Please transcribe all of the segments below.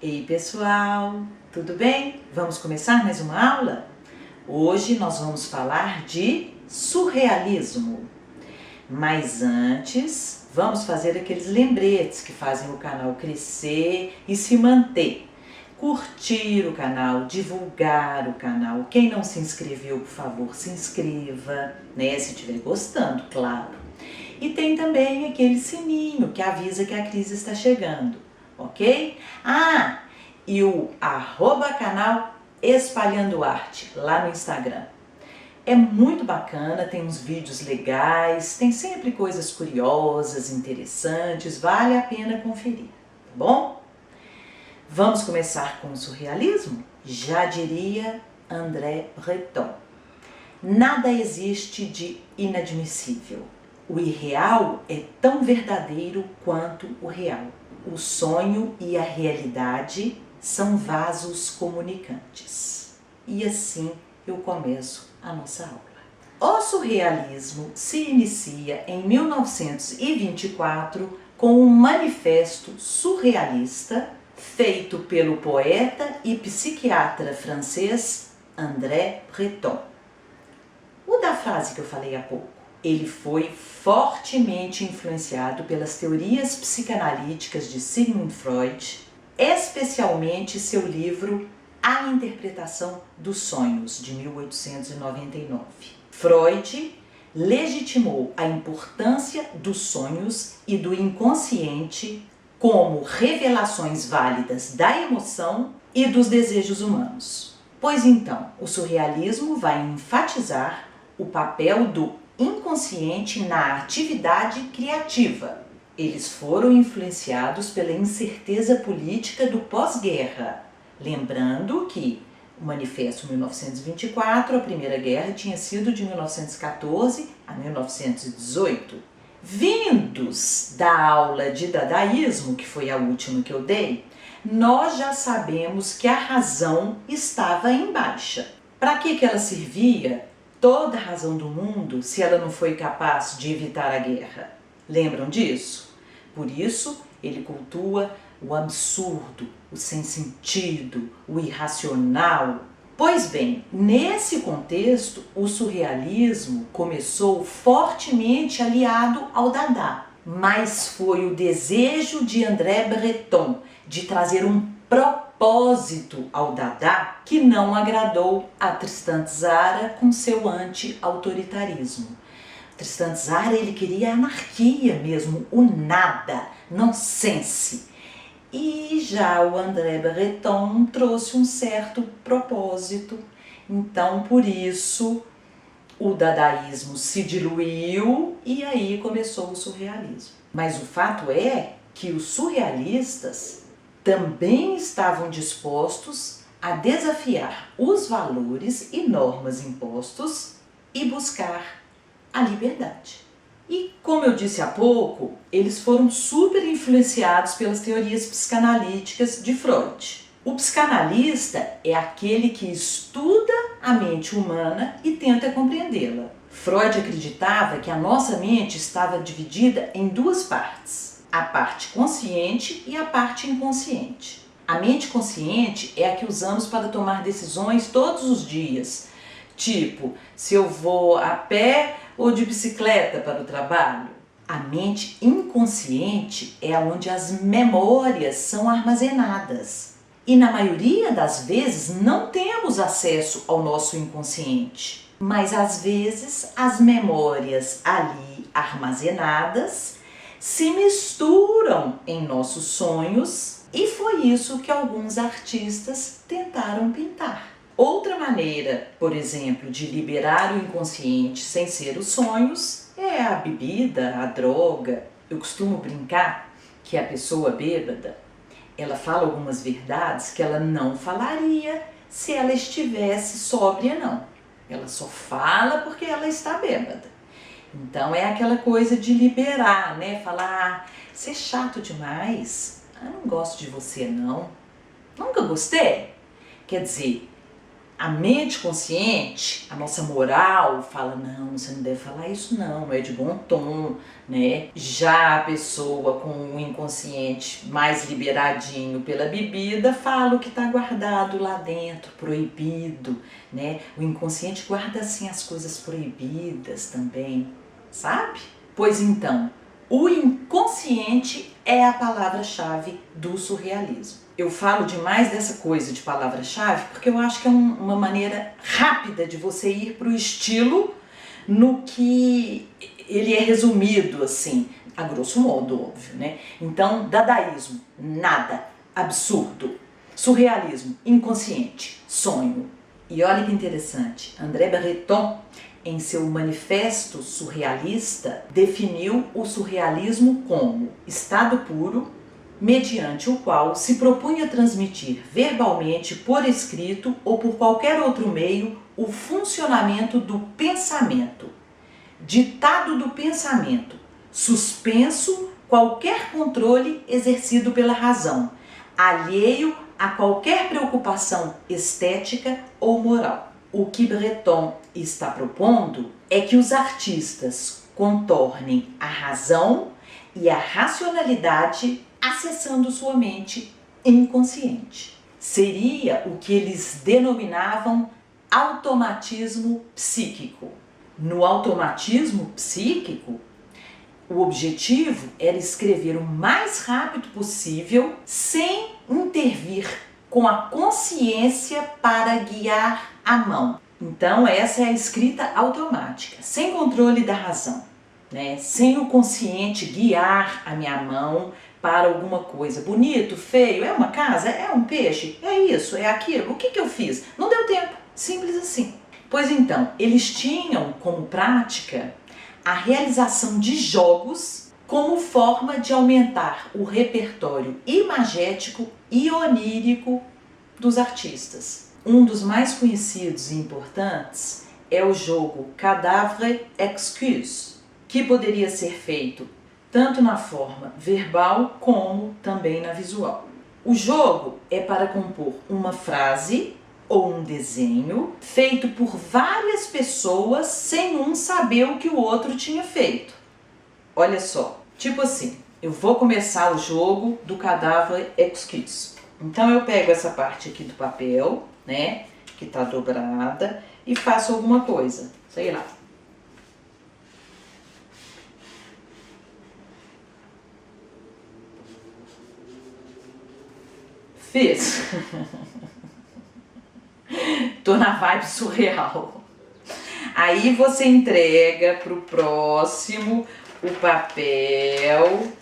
Ei pessoal, tudo bem? Vamos começar mais uma aula? Hoje nós vamos falar de surrealismo. Mas antes, vamos fazer aqueles lembretes que fazem o canal crescer e se manter. Curtir o canal, divulgar o canal. Quem não se inscreveu, por favor, se inscreva, né? Se estiver gostando, claro. E tem também aquele sininho que avisa que a Cris está chegando, ok? E o @canal Espalhando Arte lá no Instagram. É muito bacana, tem uns vídeos legais, tem sempre coisas curiosas, interessantes, vale a pena conferir, tá bom? Vamos começar com o surrealismo? Já diria André Breton. Nada existe de inadmissível. O irreal é tão verdadeiro quanto o real. O sonho e a realidade são vasos comunicantes. E assim eu começo a nossa aula. O surrealismo se inicia em 1924 com um manifesto surrealista feito pelo poeta e psiquiatra francês André Breton. O da frase que eu falei há pouco. Ele foi fortemente influenciado pelas teorias psicanalíticas de Sigmund Freud, especialmente seu livro A Interpretação dos Sonhos, de 1899. Freud legitimou a importância dos sonhos e do inconsciente como revelações válidas da emoção e dos desejos humanos. Pois então, o surrealismo vai enfatizar o papel do inconsciente na atividade criativa. Eles foram influenciados pela incerteza política do pós-guerra. Lembrando que o Manifesto 1924, a Primeira Guerra, tinha sido de 1914 a 1918. Vindos da aula de dadaísmo, que foi a última que eu dei, nós já sabemos que a razão estava em baixa. Para que ela servia? Toda a razão do mundo se ela não foi capaz de evitar a guerra. Lembram disso? Por isso, ele cultua o absurdo, o sem sentido, o irracional. Pois bem, nesse contexto, o surrealismo começou fortemente aliado ao Dada, mas foi o desejo de André Breton de trazer um propósito ao Dada que não agradou a Tristan Tzara com seu anti-autoritarismo. Tristan Tzara, ele queria anarquia mesmo, o nada, nonsense. E já o André Breton trouxe um certo propósito. Então, por isso, o dadaísmo se diluiu e aí começou o surrealismo. Mas o fato é que os surrealistas também estavam dispostos a desafiar os valores e normas impostos e buscar a liberdade. E como eu disse há pouco, eles foram super influenciados pelas teorias psicanalíticas de Freud. O psicanalista é aquele que estuda a mente humana e tenta compreendê-la. Freud acreditava que a nossa mente estava dividida em duas partes. A parte consciente e a parte inconsciente. A mente consciente é a que usamos para tomar decisões todos os dias. Tipo, se eu vou a pé ou de bicicleta para o trabalho. A mente inconsciente é onde as memórias são armazenadas. E na maioria das vezes não temos acesso ao nosso inconsciente. Mas às vezes as memórias ali armazenadas se misturam em nossos sonhos e foi isso que alguns artistas tentaram pintar. Outra maneira, por exemplo, de liberar o inconsciente sem ser os sonhos é a bebida, a droga. Eu costumo brincar que a pessoa bêbada, ela fala algumas verdades que ela não falaria se ela estivesse sóbria, não. Ela só fala porque ela está bêbada. Então é aquela coisa de liberar, né? Falar, você é chato demais, eu não gosto de você não, nunca gostei. Quer dizer, A mente consciente, a nossa moral, fala, não, você não deve falar isso não é de bom tom, né? Já a pessoa com o inconsciente mais liberadinho pela bebida, fala o que está guardado lá dentro, proibido, né? O inconsciente guarda assim as coisas proibidas também, sabe? Pois então, o inconsciente é a palavra-chave do surrealismo. Eu falo demais dessa coisa de palavra-chave porque eu acho que é uma maneira rápida de você ir para o estilo no que ele é resumido, assim, a grosso modo, óbvio, né? Então, dadaísmo, nada, absurdo. Surrealismo, inconsciente, sonho. E olha que interessante, André Breton, em seu manifesto surrealista, definiu o surrealismo como estado puro, mediante o qual se propunha transmitir verbalmente, por escrito ou por qualquer outro meio, o funcionamento do pensamento, ditado do pensamento, suspenso qualquer controle exercido pela razão, alheio a qualquer preocupação estética ou moral. O que Breton está propondo é que os artistas contornem a razão e a racionalidade acessando sua mente inconsciente. Seria o que eles denominavam automatismo psíquico. No automatismo psíquico, o objetivo era escrever o mais rápido possível, sem intervir com a consciência para guiar a mão. Então, essa é a escrita automática, sem controle da razão, né? Sem o consciente guiar a minha mão para alguma coisa. Bonito, feio, é uma casa, é um peixe, é isso, é aquilo. O que eu fiz? Não deu tempo, simples assim. Pois então, eles tinham como prática a realização de jogos como forma de aumentar o repertório imagético e onírico dos artistas. Um dos mais conhecidos e importantes é o jogo Cadavre Excuse, que poderia ser feito tanto na forma verbal como também na visual. O jogo é para compor uma frase ou um desenho feito por várias pessoas sem um saber o que o outro tinha feito. Olha só, tipo assim, eu vou começar o jogo do Cadavre Excuse. Então eu pego essa parte aqui do papel, né, que tá dobrada, e faço alguma coisa, sei lá. Fiz. Tô na vibe surreal. Aí você entrega pro próximo o papel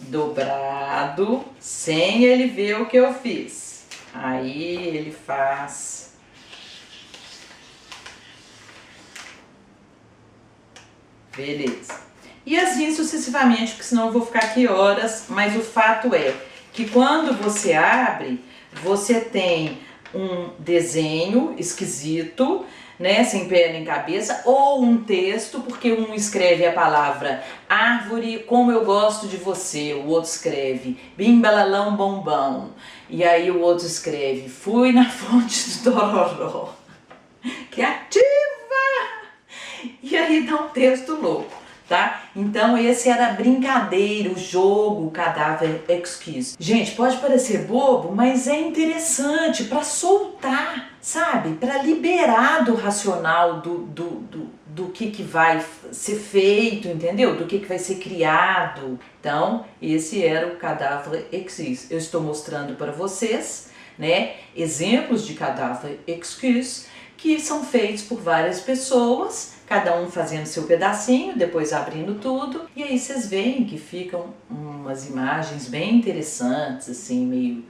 dobrado, sem ele ver o que eu fiz. Aí ele faz. Beleza. E assim sucessivamente, porque senão eu vou ficar aqui horas, mas o fato é que quando você abre, você tem um desenho esquisito, né, sem pé nem cabeça, ou um texto, porque um escreve a palavra árvore, como eu gosto de você, o outro escreve bimbalalão bombão, e aí o outro escreve fui na fonte do Tororó, criativa, e aí dá um texto louco. Tá? Então esse era a brincadeira, o jogo, o Cadavre Excuse. Gente, pode parecer bobo, mas é interessante para soltar, sabe? Para liberar do racional do que vai ser feito, entendeu? Do que vai ser criado. Então, esse era o Cadavre Excuse. Eu estou mostrando para vocês, né, exemplos de Cadavre Excuse que são feitos por várias pessoas, cada um fazendo seu pedacinho, depois abrindo tudo, e aí vocês veem que ficam umas imagens bem interessantes, assim, meio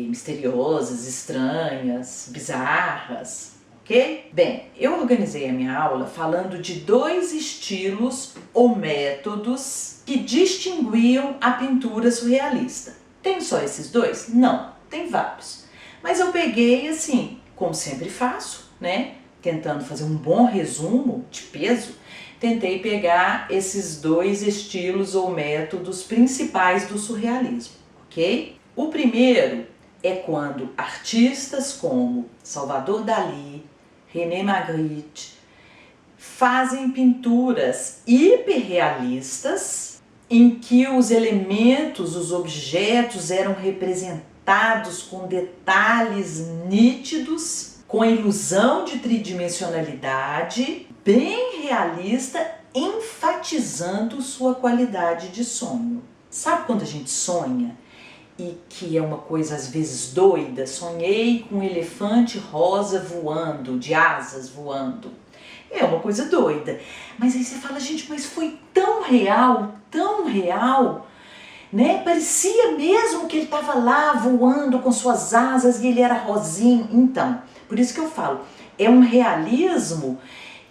misteriosas, estranhas, bizarras, ok? Bem, eu organizei a minha aula falando de 2 estilos ou métodos que distinguiam a pintura surrealista. Tem só esses 2? Não, tem vários. Mas eu peguei, assim, como sempre faço, né? Tentando fazer um bom resumo de peso, tentei pegar esses 2 estilos ou métodos principais do surrealismo, ok? O primeiro é quando artistas como Salvador Dalí, René Magritte fazem pinturas hiperrealistas em que os elementos, os objetos eram representados com detalhes nítidos, com a ilusão de tridimensionalidade, bem realista, enfatizando sua qualidade de sonho. Sabe quando a gente sonha e que é uma coisa às vezes doida? Sonhei com um elefante rosa voando, de asas voando. É uma coisa doida. Mas aí você fala, gente, mas foi tão real, né? Parecia mesmo que ele estava lá voando com suas asas e ele era rosinho. Então, por isso que eu falo, é um realismo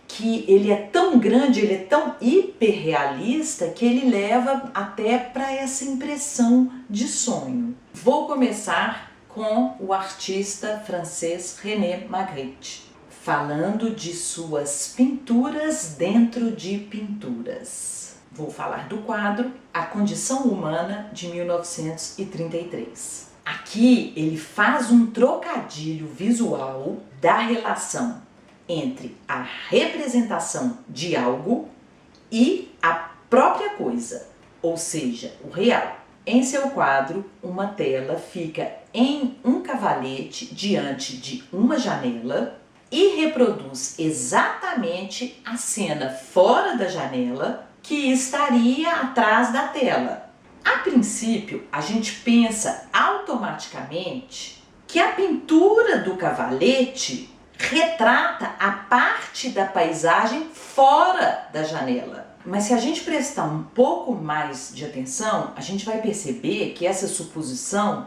que ele é tão grande, ele é tão hiperrealista que ele leva até para essa impressão de sonho. Vou começar com o artista francês René Magritte, falando de suas pinturas dentro de pinturas. Vou falar do quadro A Condição Humana, de 1933. Aqui ele faz um trocadilho visual da relação entre a representação de algo e a própria coisa, ou seja, o real. Em seu quadro, uma tela fica em um cavalete diante de uma janela e reproduz exatamente a cena fora da janela que estaria atrás da tela. A princípio, a gente pensa automaticamente que a pintura do cavalete retrata a parte da paisagem fora da janela. Mas se a gente prestar um pouco mais de atenção, a gente vai perceber que essa suposição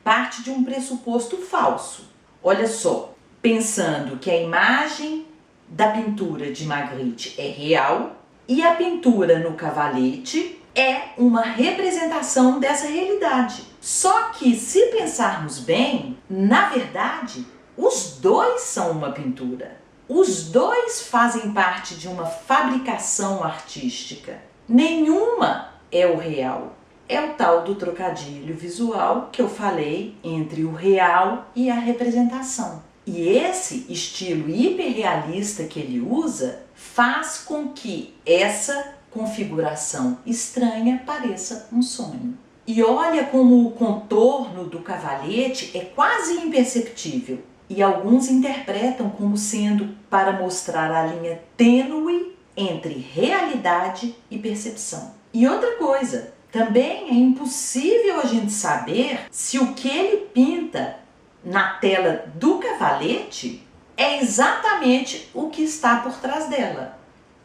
parte de um pressuposto falso. Olha só, pensando que a imagem da pintura de Magritte é real e a pintura no cavalete é uma representação dessa realidade. Só que, se pensarmos bem, na verdade, os dois são uma pintura. Os dois fazem parte de uma fabricação artística. Nenhuma é o real. É o tal do trocadilho visual que eu falei entre o real e a representação. E esse estilo hiperrealista que ele usa faz com que essa configuração estranha pareça um sonho. E olha como o contorno do cavalete é quase imperceptível. E alguns interpretam como sendo para mostrar a linha tênue entre realidade e percepção. E outra coisa, também é impossível a gente saber se o que ele pinta na tela do cavalete é exatamente o que está por trás dela.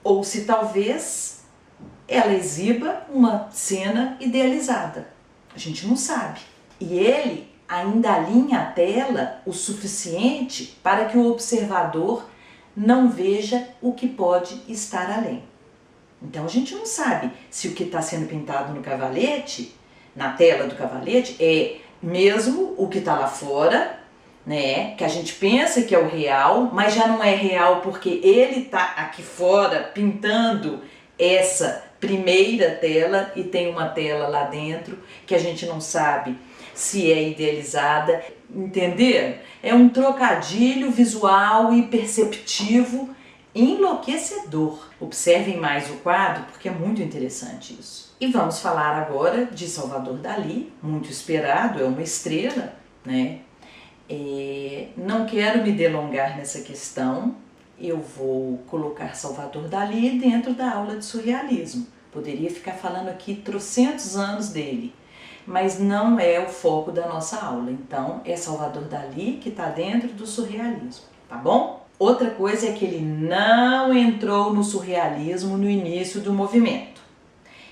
Ou se talvez ela exiba uma cena idealizada. A gente não sabe. E ele ainda alinha a tela o suficiente para que o observador não veja o que pode estar além. Então a gente não sabe se o que está sendo pintado no cavalete, na tela do cavalete, é mesmo o que está lá fora, né? Que a gente pensa que é o real, mas já não é real porque ele está aqui fora pintando essa primeira tela e tem uma tela lá dentro que a gente não sabe se é idealizada, entender? É um trocadilho visual e perceptivo enlouquecedor. Observem mais o quadro porque é muito interessante isso. E vamos falar agora de Salvador Dalí, muito esperado, é uma estrela, né? Não quero me delongar nessa questão, eu vou colocar Salvador Dalí dentro da aula de surrealismo. Poderia ficar falando aqui trocentos anos dele, mas não é o foco da nossa aula. Então, é Salvador Dalí que está dentro do surrealismo, tá bom? Outra coisa é que ele não entrou no surrealismo no início do movimento.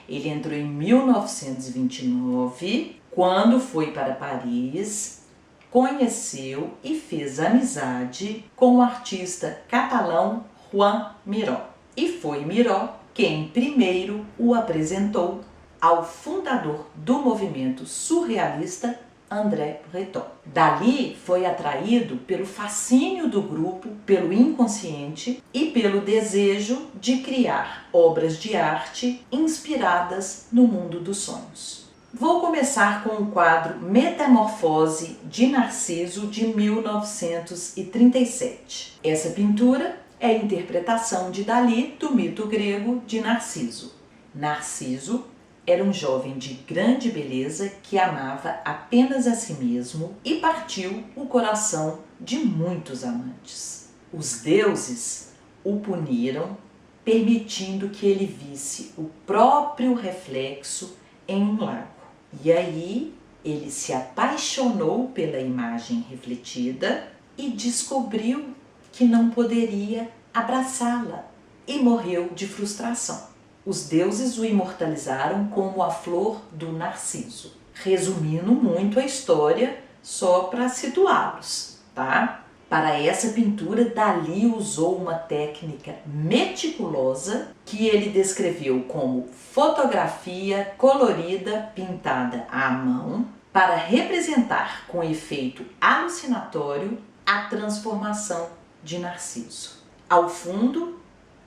Ele entrou em 1929, quando foi para Paris, conheceu e fez amizade com o artista catalão Joan Miró. E foi Miró quem primeiro o apresentou ao fundador do movimento surrealista, André Breton. Dalí foi atraído pelo fascínio do grupo, pelo inconsciente e pelo desejo de criar obras de arte inspiradas no mundo dos sonhos. Vou começar com o quadro Metamorfose de Narciso, de 1937. Essa pintura é a interpretação de Dalí do mito grego de Narciso. Narciso era um jovem de grande beleza que amava apenas a si mesmo e partiu o coração de muitos amantes. Os deuses o puniram, permitindo que ele visse o próprio reflexo em um lago. E aí ele se apaixonou pela imagem refletida e descobriu que não poderia abraçá-la e morreu de frustração. Os deuses o imortalizaram como a flor do narciso. Resumindo muito a história, só para situá-los, tá? Para essa pintura, Dalí usou uma técnica meticulosa que ele descreveu como fotografia colorida pintada à mão para representar com efeito alucinatório a transformação de Narciso. Ao fundo,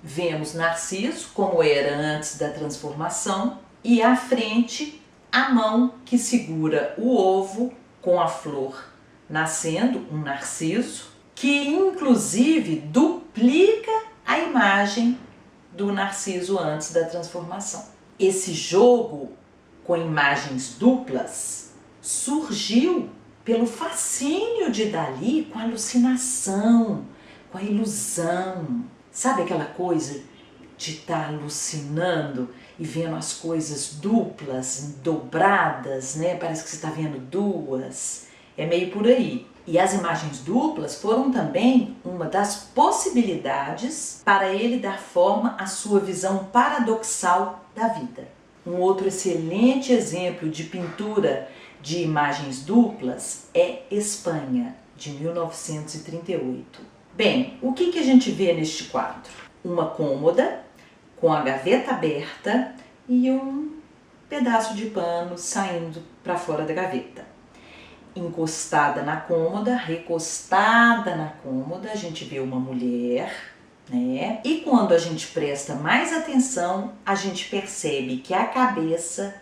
vemos Narciso como era antes da transformação e à frente a mão que segura o ovo com a flor nascendo, um narciso, que inclusive duplica a imagem do Narciso antes da transformação. Esse jogo com imagens duplas surgiu pelo fascínio de Dalí com a alucinação, com a ilusão. Sabe aquela coisa de estar alucinando e vendo as coisas duplas, dobradas, né? Parece que você está vendo duas. É meio por aí. E as imagens duplas foram também uma das possibilidades para ele dar forma à sua visão paradoxal da vida. Um outro excelente exemplo de pintura de imagens duplas é Espanha, de 1938. Bem, o que a gente vê neste quadro? Uma cômoda com a gaveta aberta e um pedaço de pano saindo para fora da gaveta. Encostada na cômoda, recostada na cômoda, a gente vê uma mulher, né? E quando a gente presta mais atenção, a gente percebe que a cabeça,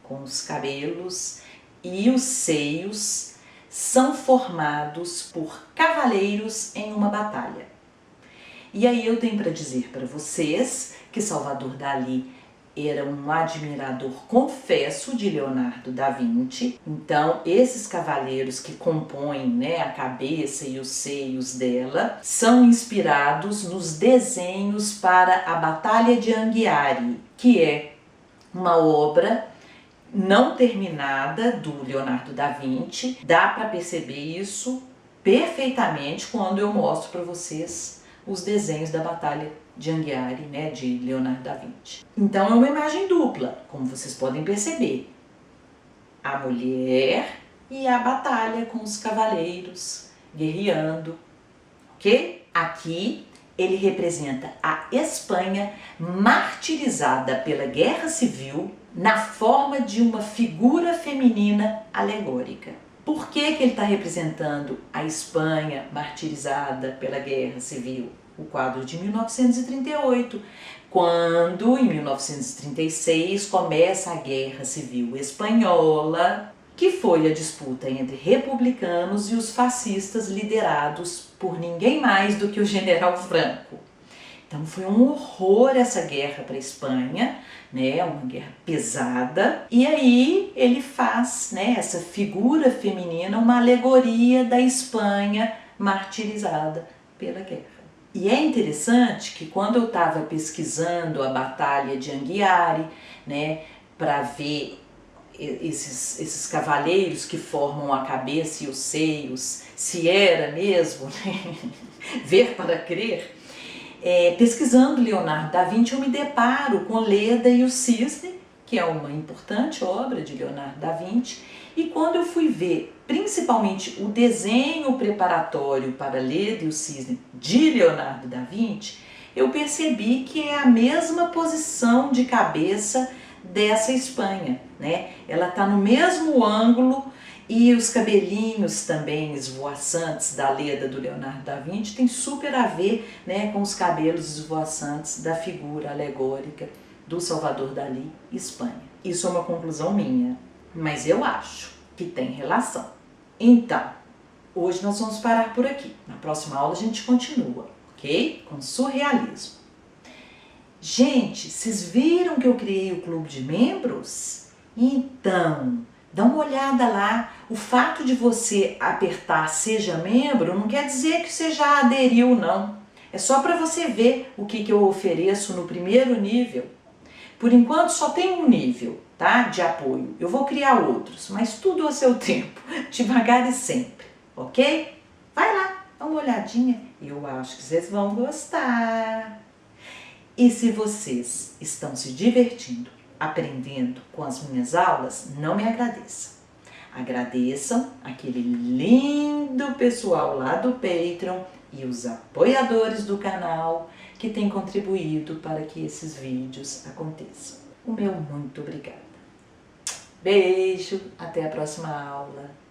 com os cabelos e os seios, são formados por cavaleiros em uma batalha. E aí eu tenho para dizer para vocês que Salvador Dalí era um admirador confesso de Leonardo da Vinci. Então, esses cavaleiros que compõem, né, a cabeça e os seios dela são inspirados nos desenhos para a Batalha de Anghiari, que é uma obra não terminada do Leonardo da Vinci. Dá para perceber isso perfeitamente quando eu mostro para vocês os desenhos da Batalha de Anghiari, né, de Leonardo da Vinci. Então é uma imagem dupla, como vocês podem perceber. A mulher e a batalha com os cavaleiros guerreando, ok? Aqui ele representa a Espanha martirizada pela Guerra Civil na forma de uma figura feminina alegórica. Por que ele está representando a Espanha martirizada pela Guerra Civil? O quadro de 1938, quando em 1936 começa a Guerra Civil Espanhola, que foi a disputa entre republicanos e os fascistas liderados por ninguém mais do que o General Franco. Então foi um horror essa guerra para a Espanha, né, uma guerra pesada. E aí ele faz, né, essa figura feminina, uma alegoria da Espanha martirizada pela guerra. E é interessante que quando eu estava pesquisando a Batalha de Anghiari, né, para ver esses cavaleiros que formam a cabeça e os seios, se era mesmo, né, ver para crer, pesquisando Leonardo da Vinci, eu me deparo com Leda e o Cisne, que é uma importante obra de Leonardo da Vinci, e quando eu fui ver principalmente o desenho preparatório para Leda e o Cisne de Leonardo da Vinci, eu percebi que é a mesma posição de cabeça dessa Espanha, né? Ela está no mesmo ângulo. E os cabelinhos também esvoaçantes da Leda do Leonardo da Vinci tem super a ver, né, com os cabelos esvoaçantes da figura alegórica do Salvador Dalí, Espanha. Isso é uma conclusão minha. mas eu acho que tem relação. Então, hoje nós vamos parar por aqui. Na próxima aula a gente continua, ok? Com surrealismo. Gente, vocês viram que eu criei o clube de membros? Então, dá uma olhada lá. O fato de você apertar Seja Membro não quer dizer que você já aderiu, não. É só para você ver o que eu ofereço no primeiro nível. Por enquanto só tem um nível, tá? De apoio. Eu vou criar outros, mas tudo a seu tempo, devagar e sempre, ok? Vai lá, dá uma olhadinha. Eu acho que vocês vão gostar. E se vocês estão se divertindo, aprendendo com as minhas aulas, não me agradeçam. Agradeçam aquele lindo pessoal lá do Patreon e os apoiadores do canal que têm contribuído para que esses vídeos aconteçam. O meu muito obrigada. Beijo, até a próxima aula.